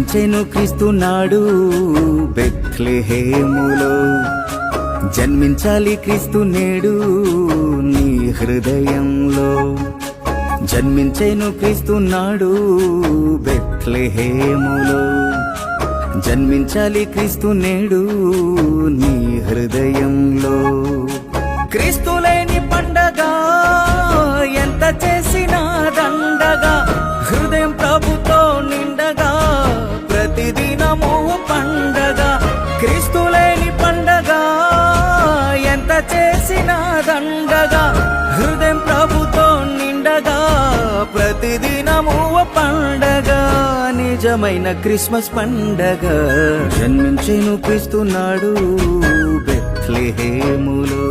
జన్మించెను క్రీస్తు నాడు బెత్లెహేములో. జన్మించాలి క్రీస్తు నేడు నీ హృదయంలో. జన్మించెను క్రీస్తు నాడు బెత్లెహేములో. జన్మించాలి క్రీస్తు నేడు నీ హృదయంలో. క్రీస్తు లేని పండగ ఎంత చేసినా దండగా, హృదయం ప్రభుతో నిండగా ప్రతిదినము పండగ. క్రీస్తు లేని పండగ ఎంత చేసినా దండగా, హృదయం ప్రభుతో నిండగా ప్రతిదినము పండగ. నిజమైన క్రిస్మస్ పండగ. జన్మించెను క్రీస్తు నాడు బెత్లెహేములో.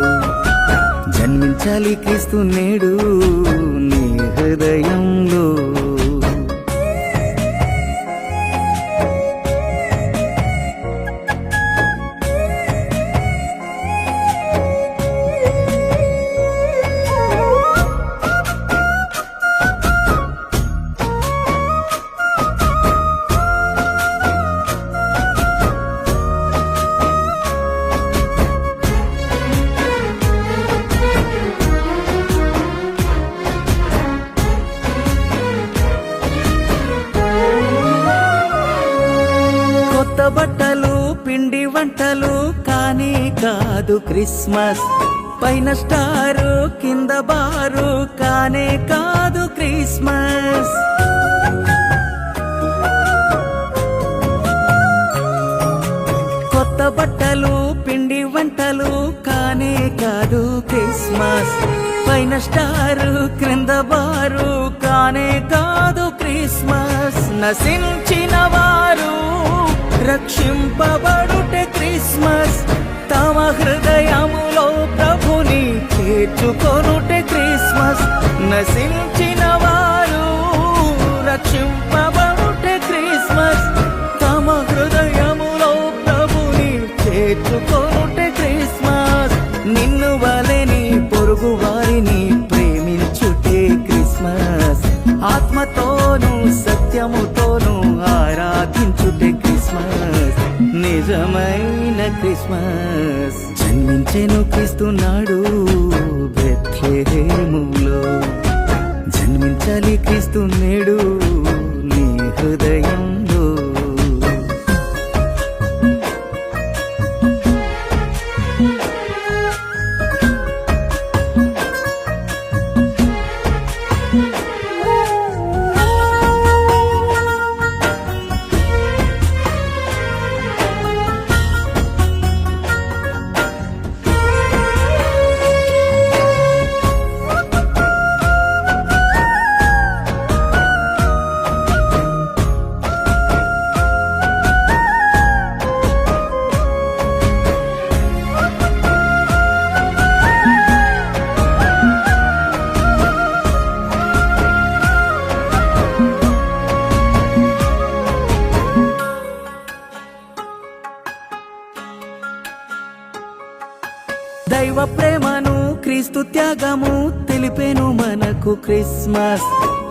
జన్మించాలి క్రీస్తు నేడు నీ హృదయంలో. కొత్త బట్టలు పిండి వంటలు కానీ కాదు క్రిస్మస్. పైన స్టారు కింద బారు కానే కాదు క్రిస్మస్. కొత్త బట్టలు పిండి వంటలు కానే కాదు క్రిస్మస్. పైన స్టారు క్రింద బారు కానే కాదు క్రిస్మస్. నశించిన వారు రక్షింపబడుటే క్రిస్మస్. తమ హృదయములో ప్రభుని చేర్చుకొనుటే క్రిస్మస్. నశించిన వారు రక్షింపబడుటే క్రిస్మస్. తమ హృదయములో ప్రభుని చేర్చుకొనుటే క్రిస్మస్. నిన్ను వలెని పొరుగు వారిని ప్రేమించుటే క్రిస్మస్. ఆత్మతోనూ సత్యముతోనూ ఆరాధించుటే క్రిస్మస్. నిజమైన క్రిస్మస్. జన్మించెను క్రీస్తు నాడు బెత్లెహేములో. జన్మించాలి క్రీస్తు నేడు నీ హృదయంలో. దైవ ప్రేమను క్రీస్తు త్యాగము తెలిపేను మనకు క్రిస్మస్.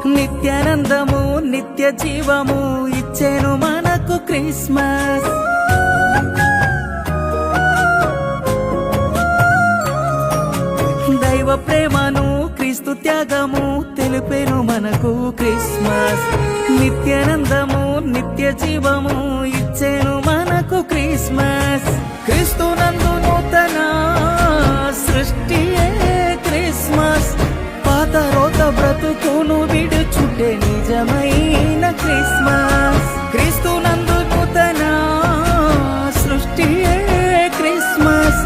నిత్యానందము నిత్య జీవము ఇచ్చేను మనకు క్రిస్మస్. దైవ ప్రేమను క్రీస్తు త్యాగము తెలిపేను మనకు క్రిస్మస్. నిత్యానందము నిత్య జీవము ఇచ్చేను మనకు క్రిస్మస్. క్రీస్తు నందు నూతన సృష్టియే క్రిస్మస్. పాత రోత బ్రతుకును విడుచుటే నిజమైన క్రిస్మస్. క్రీస్తు నందు నూతన సృష్టియే క్రిస్మస్.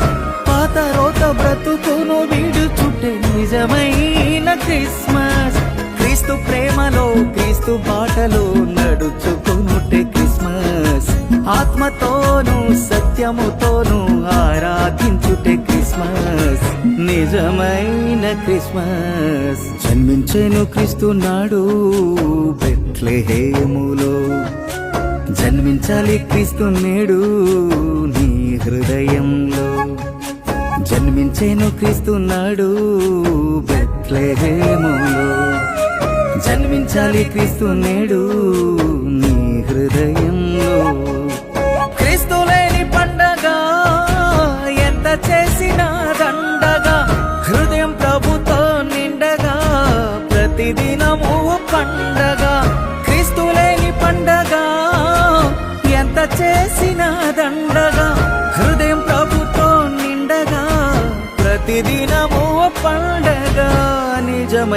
పాత రోత బ్రతుకును విడుచుటే నిజమైన క్రిస్మస్. క్రీస్తు ప్రేమలో క్రీస్తు బాటలో నడుచుకునుటే క్రిస్మస్. ఆత్మతోనూ సత్యముతోనూ ఆరాధించుటే క్రిస్మస్. నిజమైన క్రిస్మస్. జన్మించెను క్రీస్తు నాడు బెత్లెహేములో. జన్మించాలి క్రీస్తు నేడు నీ హృదయంలో. జన్మించెను క్రీస్తు నాడు బెత్లెహేములో. జన్మించాలి క్రీస్తు నేడు నీ హృదయం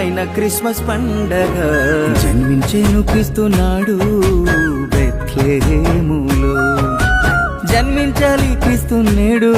ఘనమైన క్రిస్మస్ పండగ జన్మించేను క్రీస్తున్నాడు బెత్లెహేములో. జన్మించాలి క్రీస్తు నేడు